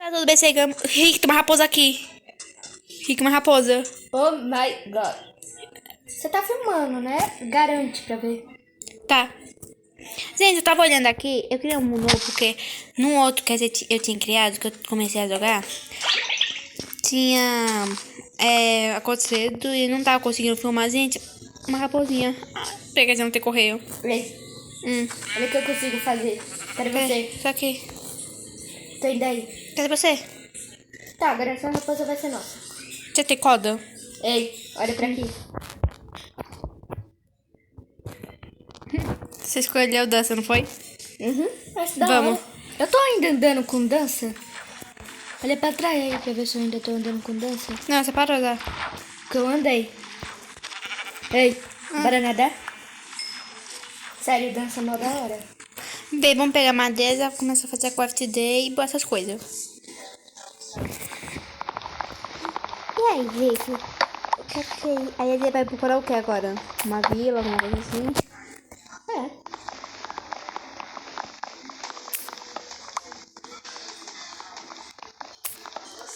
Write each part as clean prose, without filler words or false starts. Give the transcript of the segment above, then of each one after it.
Tá tudo bem, chegamos. Rick, tem uma raposa aqui. Rick, uma raposa. Oh my god. Você tá filmando, né? Garante pra ver. Tá. Gente, eu tava olhando aqui, eu queria um novo, porque no outro que eu tinha criado, que eu comecei a jogar, tinha acontecido e não tava conseguindo filmar, gente. Uma raposinha. Pega, não ter correio. Ei, olha o que eu consigo fazer. Cadê você? Só que. Tô indo aí. Cadê você? Tá, agora essa raposa vai ser nossa. Você tem corda? Ei, olha pra aqui. Você escolheu dança, não foi? Acho da Vamos. hora. Eu tô ainda andando com dança. Olha pra trás aí pra ver se eu ainda tô andando com dança. Não, você parou já. Que eu andei. Ei, bora nadar? Sério, dança mó da hora. Bem, vamos pegar madeira, já começar a fazer craft day e essas coisas. E aí, Rick? Ok. Aí ele vai procurar o que agora? Uma vila, alguma coisa assim? É.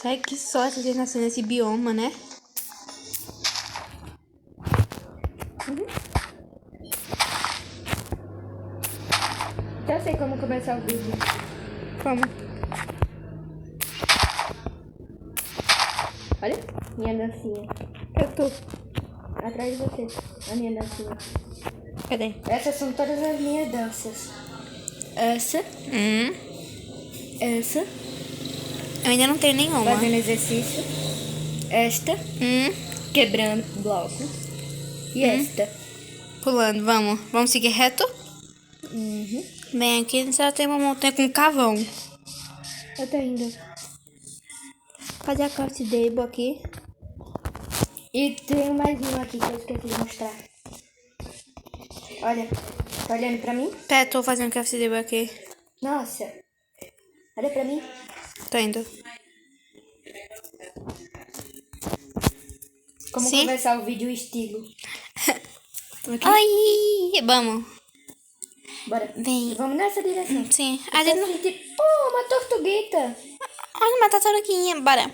Sai que sorte a gente nasceu nesse bioma, né? Já sei como começar o vídeo. Como? Olha, minha dancinha. Eu tô. Atrás de você, a minha dancinha. Cadê? Essas são todas as minhas danças. Essa, essa, Eu ainda não tenho nenhuma. fazendo exercício. Esta, quebrando bloco. E esta. Pulando, vamos. Vamos seguir reto? Bem, aqui a gente já tem uma montanha com cavão. Eu tô indo. Cadê a craft table aqui? E tem mais um aqui que eu esqueci de mostrar. Olha, tá olhando pra mim? Pera, tô fazendo craft table aqui. Nossa. Olha pra mim. Tô indo. Como Sim. começar o vídeo estilo. Aqui. Ai, vamos. Bora. Vem. Vamos nessa direção. Sim. A gente não... Uma tortuguita. Olha uma tartaruguinha, bora.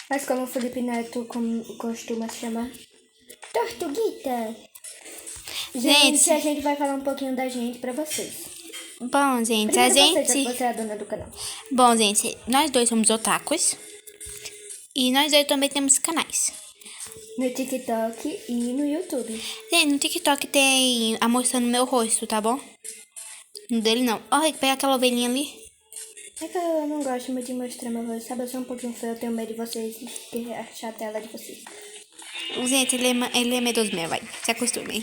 Mas como o Felipe Neto costuma se chamar. Tortuguita. Gente, a gente vai falar um pouquinho da gente pra vocês. Bom, gente, Primeiro a você, gente... já que você é a dona do canal. Bom, gente, nós dois somos otakus. E nós dois também temos canais. No TikTok e no YouTube. Gente, no TikTok tem a mostrando meu rosto, tá bom? No dele não. Olha, pega aquela ovelhinha ali. É que eu não gosto muito de mostrar meu rosto, sabe? Eu sou um pouquinho feio, eu tenho medo de vocês achar a tela de vocês. Gente, ele é medroso mesmo, vai. Se acostumem.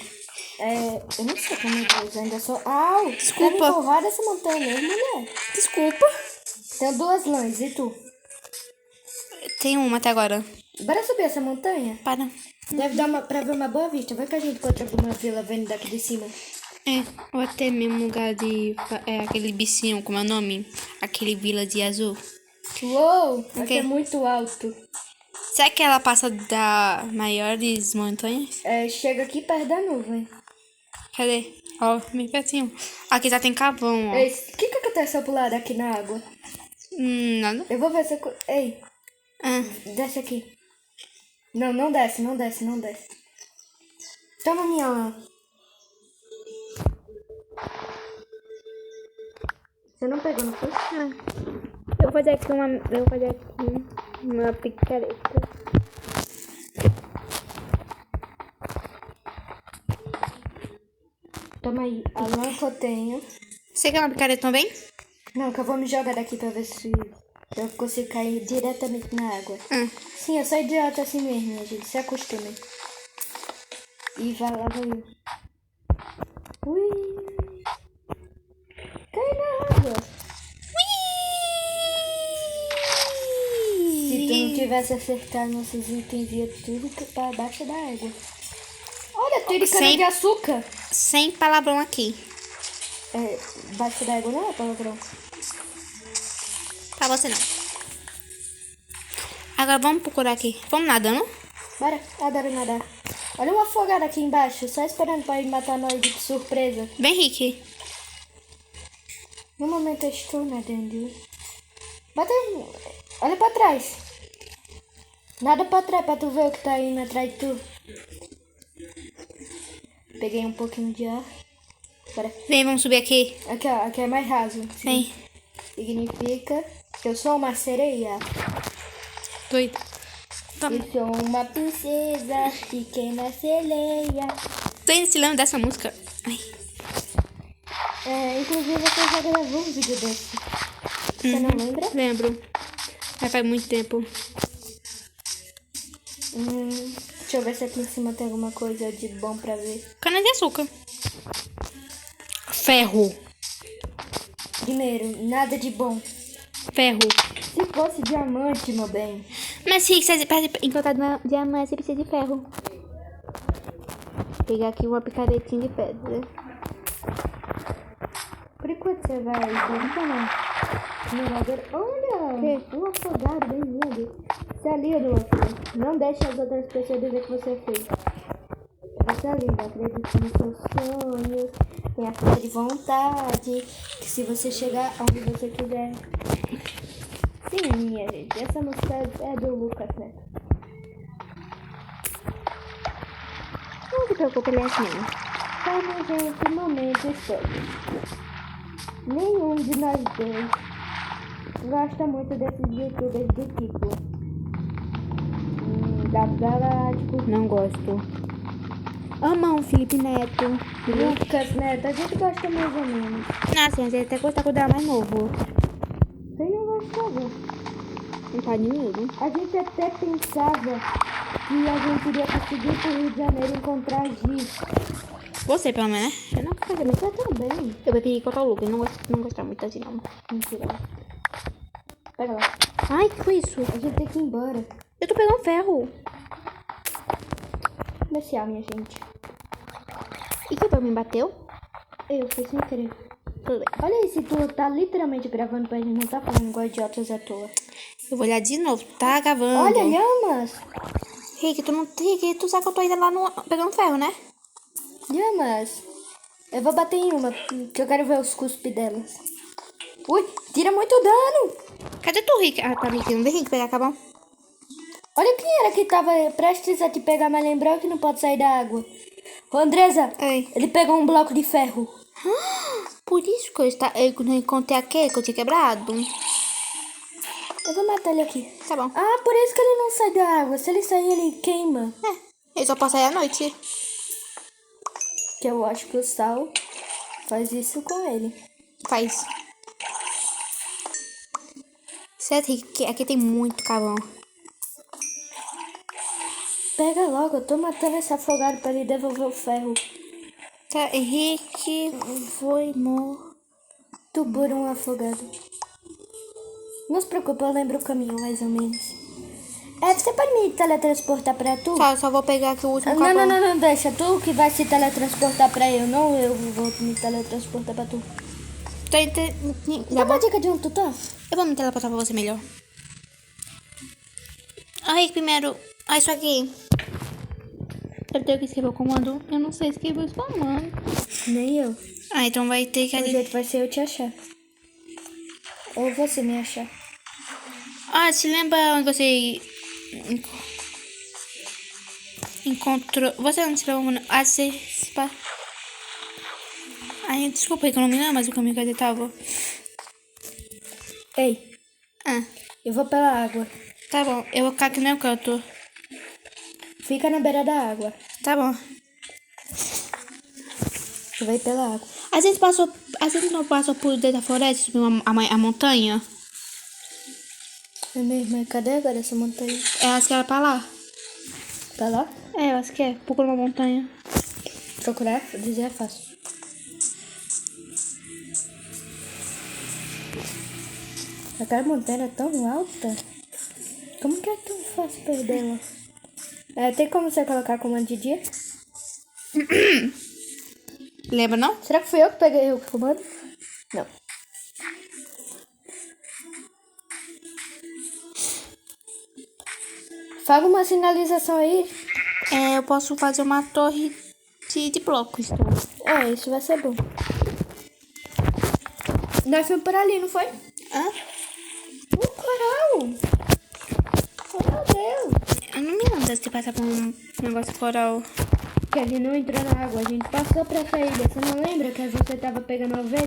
Eu não sei como é que eu ainda sou... Au! Desculpa. Tá me empurrada essa montanha mesmo, mulher. Desculpa. Tenho 2 lãs, e tu? Tem uma até agora. Bora subir essa montanha? Para. Deve dar pra ver uma boa vista. Vai que a gente encontra alguma vila vendo daqui de cima. Ou até mesmo lugar de... aquele bichinho, como é o nome? Aquele vila de azul. Uou! Aqui Ok. é muito alto. Será que ela passa da maiores montanhas? Chega aqui perto da nuvem. Cadê? Ó, bem pertinho. Aqui já tem cavão, ó. Ei, o que acontece se eu pular aqui na água? Nada. Eu vou ver se eu... Ei, Ah, desce aqui. Não, não desce, não desce, não desce. Toma minha lã. Você não pegou, não foi? eu vou fazer aqui uma picareta. Toma aí, a lã que eu tenho. Você quer uma picareta também? Não, que eu vou me jogar daqui pra ver se eu consigo cair diretamente na água. Sim, eu sou idiota assim mesmo, minha gente. Se acostume. E vai lá, vai eu. Ui! Cai na água! Se tu não tivesse acertado nossos itens, ia tudo pra baixo da água. Olha, tem de cana de açúcar! Sem palavrão aqui. Baixo da água não é palavrão. Pra você não. Agora vamos procurar aqui. Vamos nadando? Bora, adoro nadar. Olha uma afogada aqui embaixo, só esperando pra ir matar nós de surpresa. Bem, Rick. No momento eu estou nadando. Bota aí. Olha pra trás. Nada pra trás, pra tu ver o que tá indo atrás de tu. Peguei um pouquinho de ar. Bora. Vem, vamos subir aqui. Aqui, ó. Aqui é mais raso. Vem. Significa que eu sou uma sereia. Doido. Toma. Eu sou uma princesa pequena sereia. Tu ainda se lembra dessa música? Ai. Inclusive você já gravou um vídeo desse. Você não lembra? Lembro. Mas faz muito tempo. Deixa eu ver se aqui em cima tem alguma coisa de bom pra ver. Cana de açúcar. Ferro. Primeiro, nada de bom. Ferro. Se fosse diamante, meu bem. Mas se para encontrar diamante, você precisa de ferro. Vou pegar aqui uma picaretinha de pedra. Por enquanto você vai minerador. Olha! Um afogado bem lindo. Você é lindo, meu filho. Não deixe as outras pessoas dizer que você fez. Você é lindo. Acredite nos seus sonhos. Tenha força de vontade. Que se você chegar onde você quiser. Sim, minha gente. Essa música é do Lucas, né? Não se preocupe, ele é assim mesmo. Calma, gente. Momento histórico. Nenhum de nós dois gosta muito desses youtubers do tipo Gato Galáctico. Não gosto. Amam Felipe Neto. Lucas Neto, a gente gosta mais ou menos. Nossa, a gente até gostar quando era mais novo. Quem não gostava? Não tá de medo. A gente até pensava que a gente iria conseguir pro Rio de Janeiro encontrar Giz. Você, pelo menos, né? Eu não quero saber. Você também. Eu preferi encontrar o Lucas. Não gostava muito assim, não. Mentira. Pega lá. Ai, que foi isso? A gente tem que ir embora. Eu tô pegando ferro. Comercial, minha gente. E que me bateu? Eu fui sem querer. Tudo bem. Olha aí, se tu tá literalmente gravando pra gente não tá falando igual idiotas à toa. Eu vou olhar de novo. Tá gravando. Olha, Lhamas! Rick, tu sabe que eu tô ainda lá no, pegando ferro, né? Lhamas! Eu vou bater em uma, que eu quero ver os cuspes delas. Ui, tira muito dano! Cadê tu, Rick? Ah, tá, Rick. Não vem, Rick, pegar, acabou. Olha quem era que tava prestes a te pegar, mas lembrou que não pode sair da água. Ô, Andresa, Ei. ele pegou um bloco de ferro. Por isso que eu não encontrei aquele que eu tinha quebrado. Eu vou matar ele aqui. Tá bom. Ah, por isso que ele não sai da água. Se ele sair, ele queima. Ele só pode sair à noite. Que eu acho que o sal faz isso com ele. Faz. Certo, Rick, aqui tem muito carvão. Pega logo, eu tô matando esse afogado pra ele devolver o ferro. Tá, Rick foi morto. Por um afogado. Não se preocupe, eu lembro o caminho, mais ou menos. Você pode me teletransportar pra tu? Tá, eu só vou pegar aqui o último Não, carvão. não, deixa. Tu que vai se teletransportar pra eu, não eu vou me teletransportar pra tu. Já Dá uma vou... dica de onde tu tá? Eu vou me teleportar pra você melhor. Rick, primeiro... isso aqui. Eu tenho que escrever o comando. Eu não sei escrever os comandos. Nem eu. Então vai ter que... O jeito vai ser eu te achar. Ou você me achar. Se lembra onde você... encontrou... Você não se lembra... Ai, desculpa aí que eu não me lembro mais o caminho que ele tava. Ei, eu vou pela água. Tá bom, eu vou ficar aqui no canto. Fica na beira da água. Tá bom. Tu vai pela água. A gente não passou por dentro da floresta, subiu a montanha. É mesmo, mas cadê agora essa montanha? Eu acho que era pra lá. Pra lá? Eu acho que é. Procura uma montanha. Procurar? Dizer é fácil. Aquela montanha é tão alta. Como que é tão fácil perder ela? Tem como você colocar comando de dia? Lembra, não? Será que fui eu que peguei o comando? Não. Fala uma sinalização aí. Eu posso fazer uma torre de blocos. Isso vai ser bom. Nós fomos por ali, não foi? Hã? deu. Eu não me lembro de você passar por um negócio coral. Que ele não entrou na água. A gente passou pra essa ilha. Você não lembra que você tava pegando a ovelha?